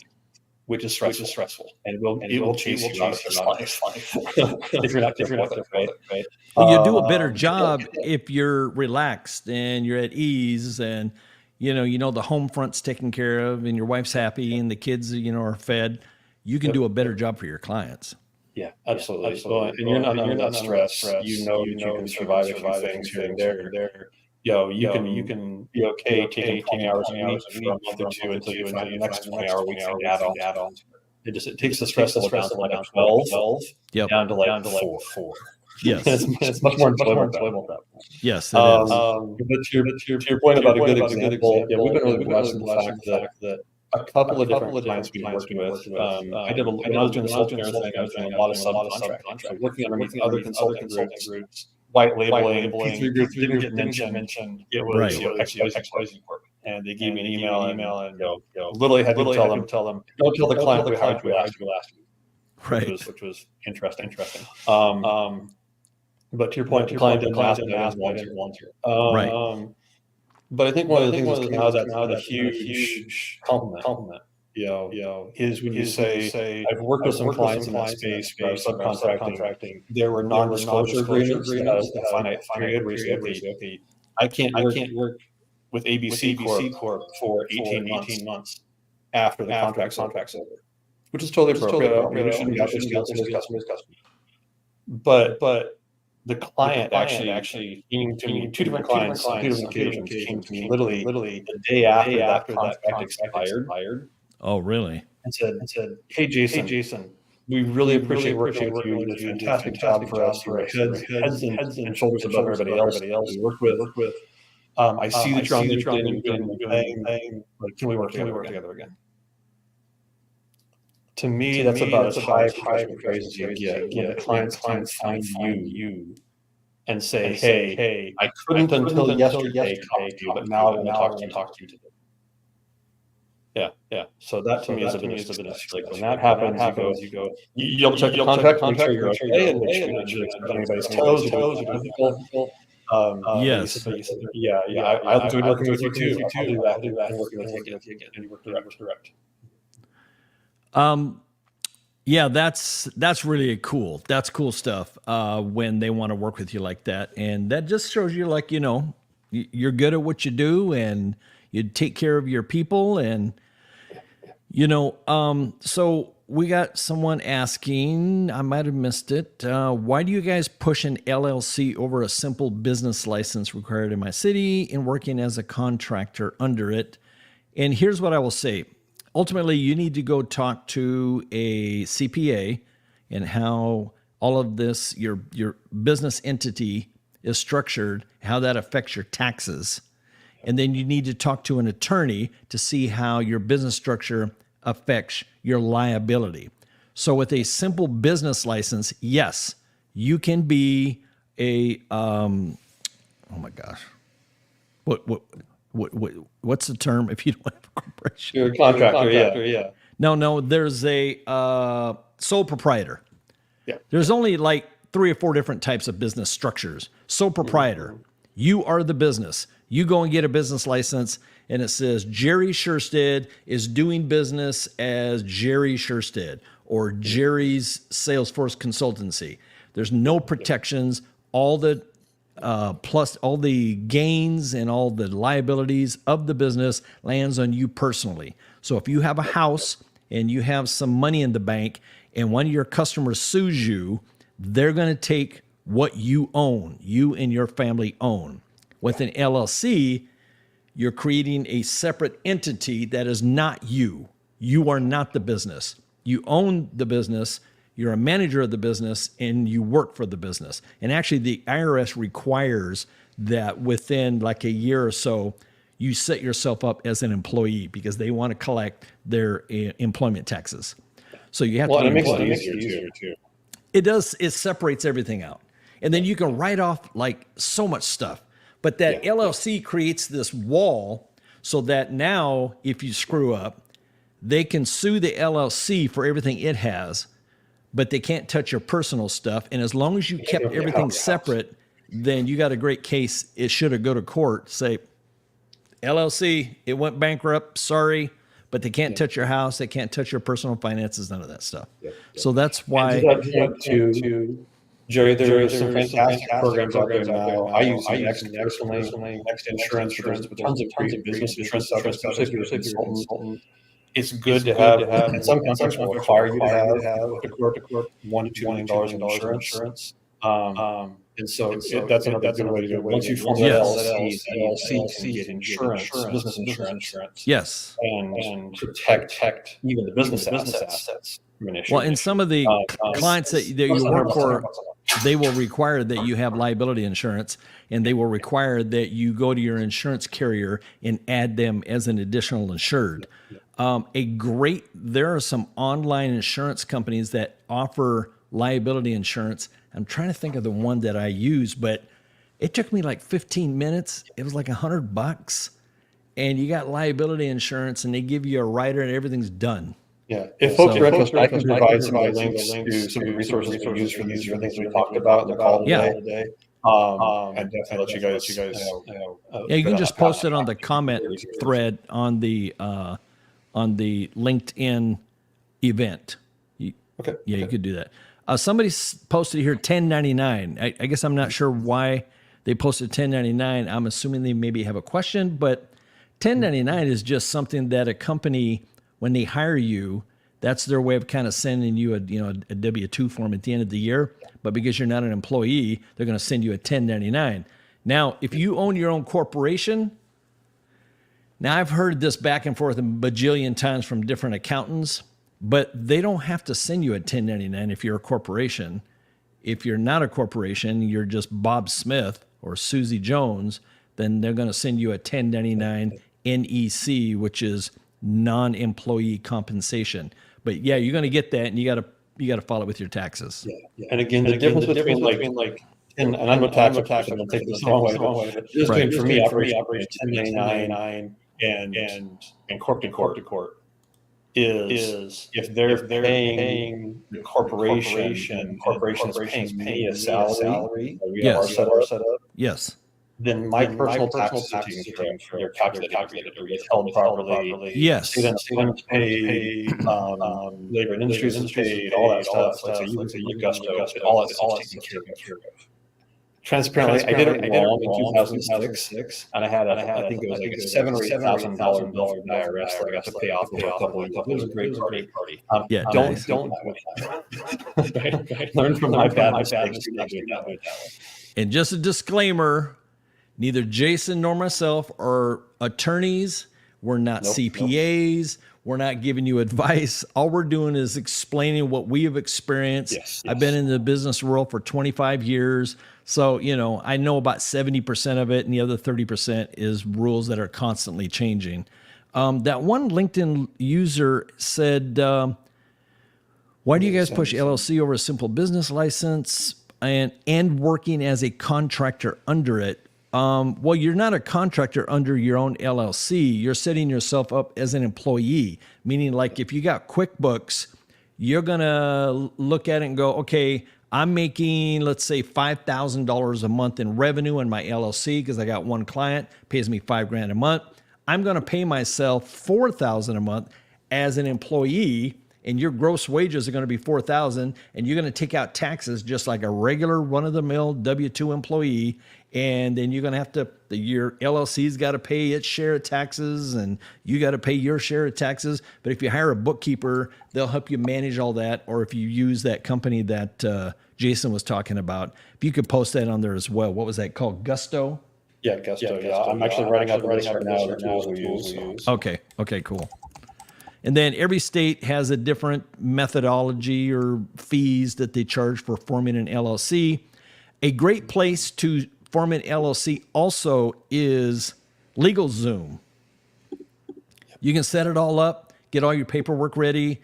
Which is stressful, and it will chase you out of this life if you're not careful, right? Well, you do a better job if you're relaxed and you're at ease, and the home front's taken care of, and your wife's happy, and the kids are fed. You can do a better job for your clients. Yeah, absolutely. Well, and you're not stressed. You know you can survive a few things here and there. You can be okay taking 20 hours a week for a month or two until you find the next 20-hour week to add on. It takes the stress level down to like a 12, down to like 4. Yes, it's much more enjoyable at that point. Yes, it is. But to your point about a good example, we've been really blessed in the fact that a couple of different clients we've worked with. When I was doing the consulting thing, I was doing a lot of subcontracting. So working underneath other consulting groups, white labeling, P3 group didn't get mentioned. It was XYZ work. And they gave me an email and literally had to tell them, don't tell the client we hired you last week. Right. Which was interesting. But to your point, the client didn't ask volunteer. Right. But I think one of the things that's come out of that, a huge compliment, is when you say, I've worked with some clients in that space where subcontracting, there were non-disclosure agreements that has a finite period where you say, okay, I can't work with ABC Corp for 18 months after the contract's over, which is totally appropriate. We shouldn't have customers. But the client actually came to me, two different clients, two different occasions, came to me literally the day after that contract expired. Oh, really? And said, hey, Jason, we really appreciate working with you. You did a fantastic job for us. You're heads and shoulders above everybody else we worked with. I see that you're on LinkedIn and you're doing the thing, but can we work together again? To me, that's about as high a professional praise as you get. When the clients find you and say, hey, I couldn't until yesterday talk to you, but now I want to talk to you today. Yeah. So that to me is a bit of success. Like when that happens, you double check the contract, make sure you're okay, and make sure you're not anybody's toes. Yes. I'll do working with you too. I'll do that. And working with you again. And you work direct. Yeah, that's really cool. That's cool stuff when they want to work with you like that. And that just shows you, like, you're good at what you do and you take care of your people. And, so we got someone asking, I might have missed it. Why do you guys push an LLC over a simple business license required in my city and working as a contractor under it? And here's what I will say. Ultimately, you need to go talk to a CPA and how all of this, your business entity is structured, how that affects your taxes. And then you need to talk to an attorney to see how your business structure affects your liability. So with a simple business license, yes, you can be a, oh my gosh, what's the term if you don't have a corporation? You're a contractor, yeah. No, there's a sole proprietor. Yeah. There's only like 3 or 4 different types of business structures. Sole proprietor, you are the business. You go and get a business license and it says Jerry Sherstead is doing business as Jerry Sherstead or Jerry's Salesforce Consultancy. There's no protections. All the plus all the gains and all the liabilities of the business lands on you personally. So if you have a house and you have some money in the bank and one of your customers sues you, they're going to take what you own, you and your family own. With an LLC, you're creating a separate entity that is not you. You are not the business. You own the business. You're a manager of the business and you work for the business. And actually the IRS requires that within like a year or so, you set yourself up as an employee because they want to collect their employment taxes. So you have to. Well, it makes it easier too. It does. It separates everything out. And then you can write off like so much stuff. But that LLC creates this wall so that now if you screw up, they can sue the LLC for everything it has, but they can't touch your personal stuff. And as long as you kept everything separate, then you got a great case. It should have go to court, say, LLC, it went bankrupt, sorry, but they can't touch your house. They can't touch your personal finances, none of that stuff. So that's why. Jerry, there are some fantastic programs out there now. I use Next Insurance for tons of business insurance stuff, especially if you're a consultant. It's good to have, and some companies will require you to have $1 to $2 million in insurance. And so that's another way to do it. Once you form that LLC can get insurance, business insurance. Yes. And protect even the business assets. Well, and some of the clients that you work for, they will require that you have liability insurance, and they will require that you go to your insurance carrier and add them as an additional insured. There are some online insurance companies that offer liability insurance. I'm trying to think of the one that I use, but it took me like 15 minutes. It was like $100, and you got liability insurance, and they give you a rider, and everything's done. Yeah, if folks are interested, I can provide some links to some of the resources we use for these things we talked about in the call today. And definitely let you guys you can just post it on the comment thread on the LinkedIn event. Okay. Yeah, you could do that. Somebody posted here 1099. I guess I'm not sure why they posted 1099. I'm assuming they maybe have a question, but 1099 is just something that a company, when they hire you, that's their way of kind of sending you a W-2 form at the end of the year. But because you're not an employee, they're going to send you a 1099. Now, if you own your own corporation, now I've heard this back and forth a bajillion times from different accountants, but they don't have to send you a 1099 if you're a corporation. If you're not a corporation, you're just Bob Smith or Susie Jones, then they're going to send you a 1099 NEC, which is non-employee compensation. But yeah, you're going to get that, and you got to file it with your taxes. Yeah. And again, the difference between like and I'm a tax person, I'll take this the wrong way. But just Right. for me, operation 1099 and corp to corp is if they're paying the corporation is paying me a salary, we have our set up. Yes. Then my personal taxes are taken care of. They're calculated, they're withheld properly. Yes. Students pay, labor and industries is paid, all that stuff. Like you gusto, all that's taken care of. Transparently, I did it wrong in 2006, and I think it was like a $7,000 or $8,000 bill from the IRS that I got to pay off for a couple of years. It was a great party. Yeah, don't nice. Learn from my bad mistakes. Do not do it that way. And just a disclaimer, neither Jason nor myself are attorneys. We're not CPAs. We're not giving you advice. All we're doing is explaining what we have experienced. Yes. I've been in the business world for 25 years. So, I know about 70% of it, and the other 30% is rules that are constantly changing. That one LinkedIn user said, why do you guys push LLC over a simple business license and working as a contractor under it? Well, you're not a contractor under your own LLC. You're setting yourself up as an employee, meaning like if you got QuickBooks, you're going to look at it and go, okay, I'm making, let's say, $5,000 a month in revenue in my LLC because I got one client, pays me $5,000 a month. I'm going to pay myself $4,000 a month as an employee, and your gross wages are going to be $4,000, and you're going to take out taxes just like a regular run-of-the-mill W-2 employee, and then you're going to have to, your LLC's got to pay its share of taxes, and you got to pay your share of taxes. But if you hire a bookkeeper, they'll help you manage all that, or if you use that company that Jason was talking about, if you could post that on there as well. What was that called? Gusto? Yeah, Gusto. Yeah, I'm actually writing out the list right now. The tools we use. Okay, cool. And then every state has a different methodology or fees that they charge for forming an LLC. A great place to form an LLC also is LegalZoom. You can set it all up, get all your paperwork ready,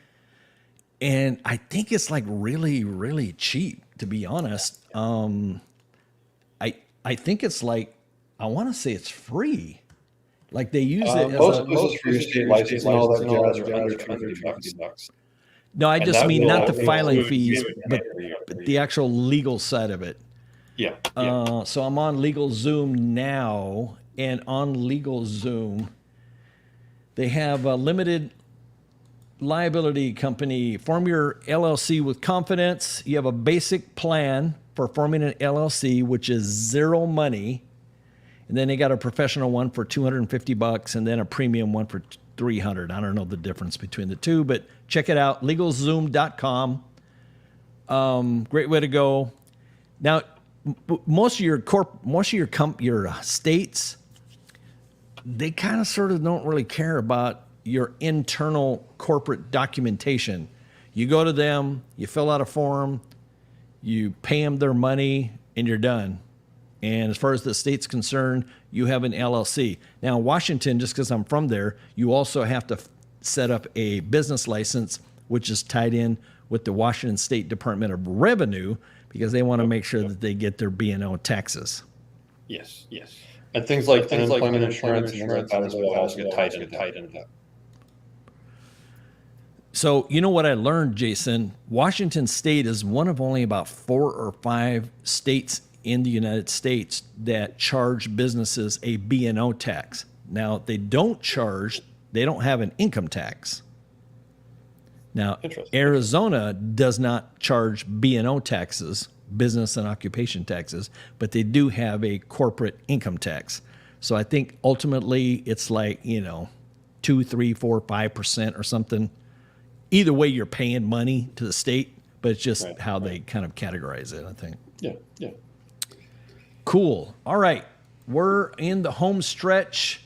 and I think it's like really, really cheap, to be honest. I think it's like, I want to say it's free. Like they use it as most for your state license and all that jazz are under $250. No, I just mean not the filing fees, but the actual legal side of it. Yeah. So I'm on LegalZoom now, and on LegalZoom, they have a limited liability company. Form your LLC with confidence. You have a basic plan for forming an LLC, which is zero money. And then they got a professional one for $250 and then a premium one for $300. I don't know the difference between the two, but check it out. LegalZoom.com. Great way to go. Now, most of your states, they kind of sort of don't really care about your internal corporate documentation. You go to them, you fill out a form, you pay them their money, and you're done. And as far as the state's concerned, you have an LLC. Now, Washington, just because I'm from there, you also have to set up a business license, which is tied in with the Washington State Department of Revenue, because they want to make sure that they get their B&O taxes. Yes. And things like unemployment insurance and things like that as well also get tied into that. So, you know what I learned, Jason? Washington State is one of only about 4 or 5 states in the United States that charge businesses a B&O tax. Now, they don't have an income tax. Now, Arizona does not charge B&O taxes, business and occupation taxes, but they do have a corporate income tax. So I think ultimately it's like, 2, 3, 4, 5% or something. Either way, you're paying money to the state, but it's just how they kind of categorize it, I think. Yeah. Cool. All right. We're in the home stretch.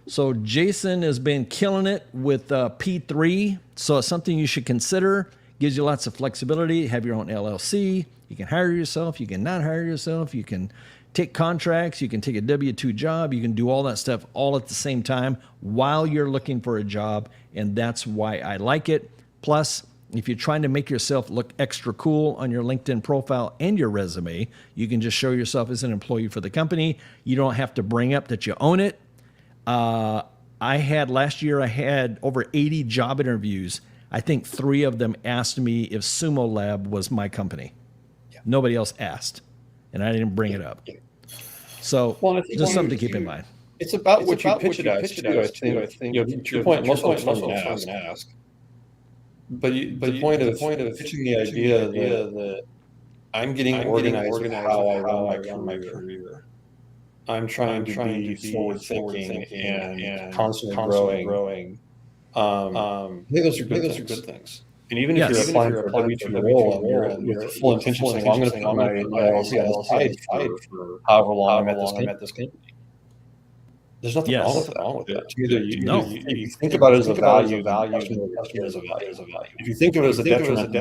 So Jason has been killing it with P3. So it's something you should consider. Gives you lots of flexibility. Have your own LLC. You can hire yourself. You can not hire yourself. You can take contracts, you can take a W-2 job, you can do all that stuff all at the same time while you're looking for a job, and that's why I like it. Plus, if you're trying to make yourself look extra cool on your LinkedIn profile and your resume, you can just show yourself as an employee for the company. You don't have to bring up that you own it. Last year, I had over 80 job interviews. I think 3 of them asked me if Sumo Lab was my company. Yeah. Nobody else asked, and I didn't bring it up. Yeah. So just something to keep in mind. It's about what you pitch it as, too. I think to your point, most folks don't ask. But the point of pitching the idea that I'm getting organized with how I run my career. I'm trying to be forward thinking and constantly growing. I think those are good things. And even if you're applying for a W-2 role and you're with the full intention of saying, I'm going to put my LLC on the side for however long I'm at this company. There's nothing wrong with that. You think about it as a value. Customer is a value. If you think of it as a detriment,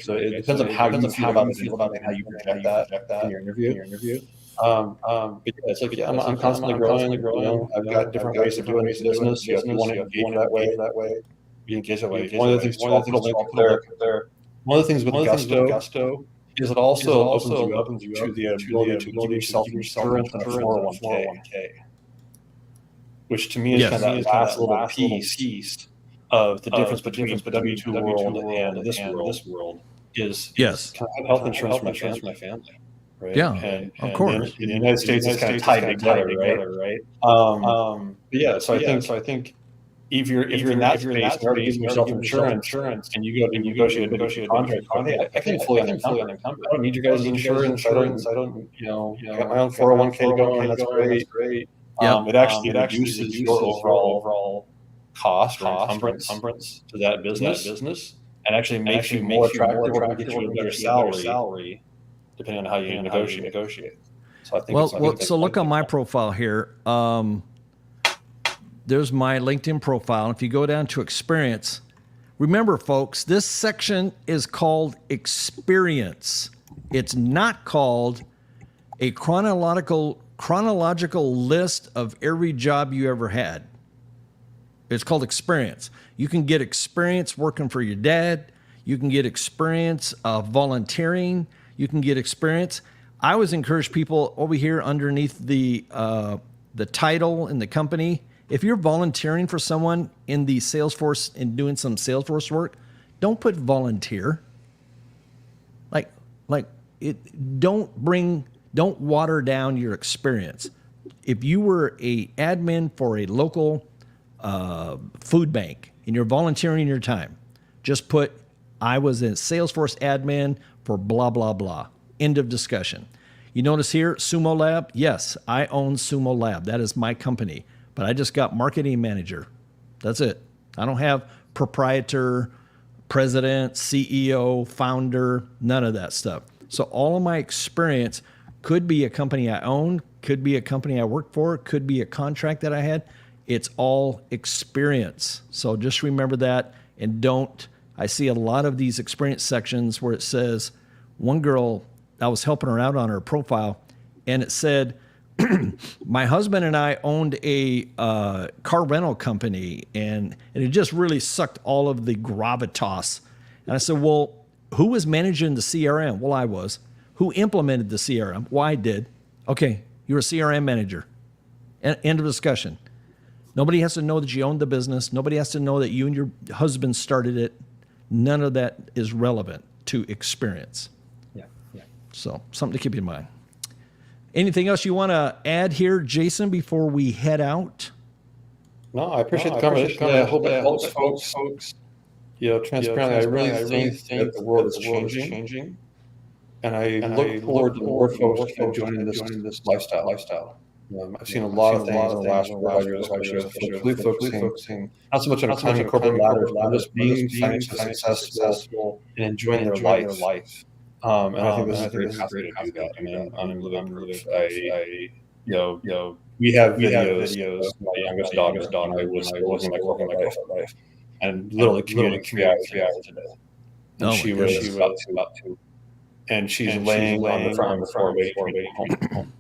so it depends on how you feel about it and how you project that in your interview. But it's like, I'm constantly growing. I've got different ways of doing this business. You want to engage that way. You engage that way. One of the things One of the things with Gusto is it also opens you up to the ability to give yourself insurance and a 401k, which to me is kind of that last little piece of the difference between the W-2 world and this world is kind of health insurance for my family. Right? Yeah, and of course. In the United States, it's kind of tied together, right? So I think if you're in that space, you're already giving yourself insurance, and you go to negotiate a contract. I can fully unencumbered. I don't need your guys' insurance. I don't. I got my own 401k going. That's great. It actually reduces your overall cost or encumbrance to that business, and actually makes you more attractive or gets you a better salary, depending on how you negotiate. So I think. So look on my profile here. There's my LinkedIn profile. If you go down to experience, remember, folks, this section is called experience. It's not called a chronological list of every job you ever had. It's called experience. You can get experience working for your dad. You can get experience volunteering. You can get experience. I always encourage people over here underneath the title in the company. If you're volunteering for someone in the Salesforce and doing some Salesforce work, don't put volunteer. Don't water down your experience. If you were a admin for a local food bank and you're volunteering your time, just put, I was a Salesforce admin for blah, blah, blah. End of discussion. You notice here, Sumo Lab. Yes, I own Sumo Lab. That is my company. But I just got marketing manager. That's it. I don't have proprietor, president, CEO, founder, none of that stuff. So all of my experience could be a company I own, could be a company I worked for, could be a contract that I had. It's all experience. So just remember that, and I see a lot of these experience sections where it says, one girl, I was helping her out on her profile, and it said, my husband and I owned a car rental company, and it just really sucked all of the gravitas. And I said, well, who was managing the CRM? Well, I was. Who implemented the CRM? Well, I did. Okay, you're a CRM manager. End of discussion. Nobody has to know that you owned the business. Nobody has to know that you and your husband started it. None of that is relevant to experience. Yeah. So something to keep in mind. Anything else you want to add here, Jason, before we head out? No, I appreciate the conversation. I hope it helps folks. Transparently, I really think that the world is changing. And I look forward to more folks joining this lifestyle. I've seen a lot of things in the last 5 years, really focusing not so much on climbing corporate ladders, but just being financially successful and enjoying their life. And I think this is a great pathway to do that. I mean, I'm living proof. We have videos. My youngest daughter and I was living my corporate life, and literally commuting 3 hours a day. And she was about to. and she's laying on the front of the floor waiting for me home.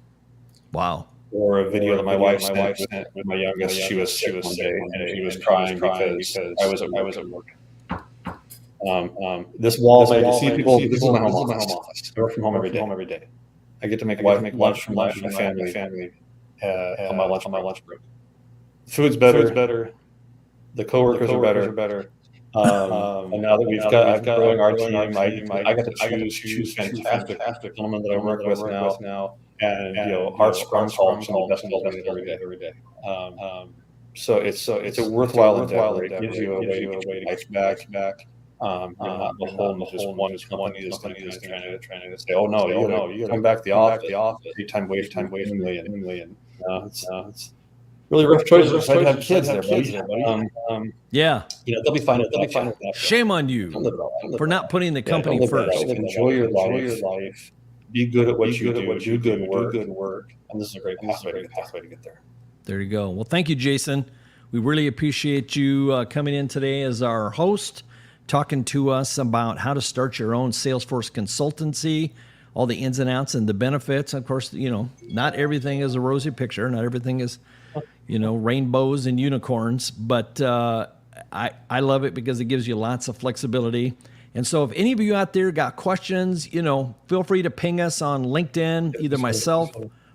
Wow. Or a video that my wife sent with my youngest. She was sick one day, and she was crying because I was at work. This wall, see people. This is my home office. I work from home every day. I get to make lunch for my family on my lunch break. Food's better. The coworkers are better. And now that I've got growing our team, I got to choose fantastic gentlemen that I work with now. And hearts from the best every day. So it's a worthwhile endeavor. It gives you a way to get life back. Not beholden to just one company that's trying to say, oh no, you come back to the office. Time waste $1 million. It's really rough choices. I have kids there, buddy. Yeah, they'll be fine with that. Shame on you for not putting the company first. Enjoy your life. Be good at what you do. Do good work. And this is a great pathway to get there. There you go. Well, thank you, Jason. We really appreciate you coming in today as our host, talking to us about how to start your own Salesforce consultancy, all the ins and outs and the benefits. Of course, not everything is a rosy picture. Not everything is, rainbows and unicorns. But I love it because it gives you lots of flexibility. And so if any of you out there got questions, feel free to ping us on LinkedIn, either myself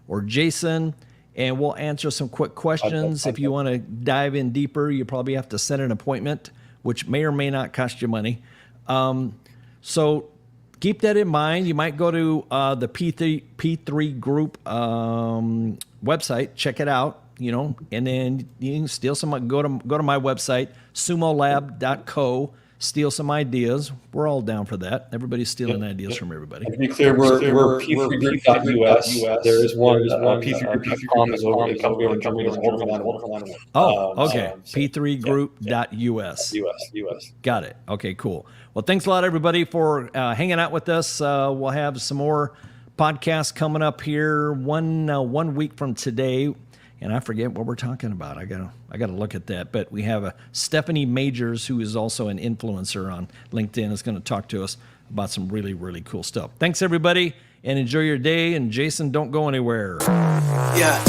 or Jason, and we'll answer some quick questions. If you want to dive in deeper, you probably have to set an appointment, which may or may not cost you money. So keep that in mind. You might go to the P3 Group website, check it out, and then you can steal some. Go to my website, sumolab.co. Steal some ideas. We're all down for that. Everybody's stealing ideas from everybody. To be clear, we're p3group.us. There is one, p3group.com is over the company. Oh, okay. p3group.us. US. Got it. Okay, cool. Well, thanks a lot, everybody, for hanging out with us. We'll have some more podcasts coming up here 1 week from today. And I forget what we're talking about. I gotta look at that. But we have Stephanie Majors, who is also an influencer on LinkedIn, is going to talk to us about some really, really cool stuff. Thanks, everybody, and enjoy your day. And Jason, don't go anywhere. Yeah.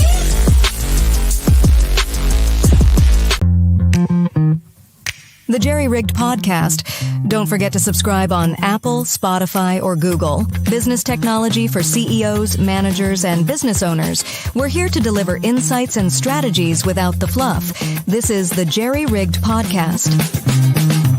The Jerry Rigged Podcast. Don't forget to subscribe on Apple, Spotify, or Google. Business technology for CEOs, managers, and business owners. We're here to deliver insights and strategies without the fluff. This is the Jerry Rigged Podcast.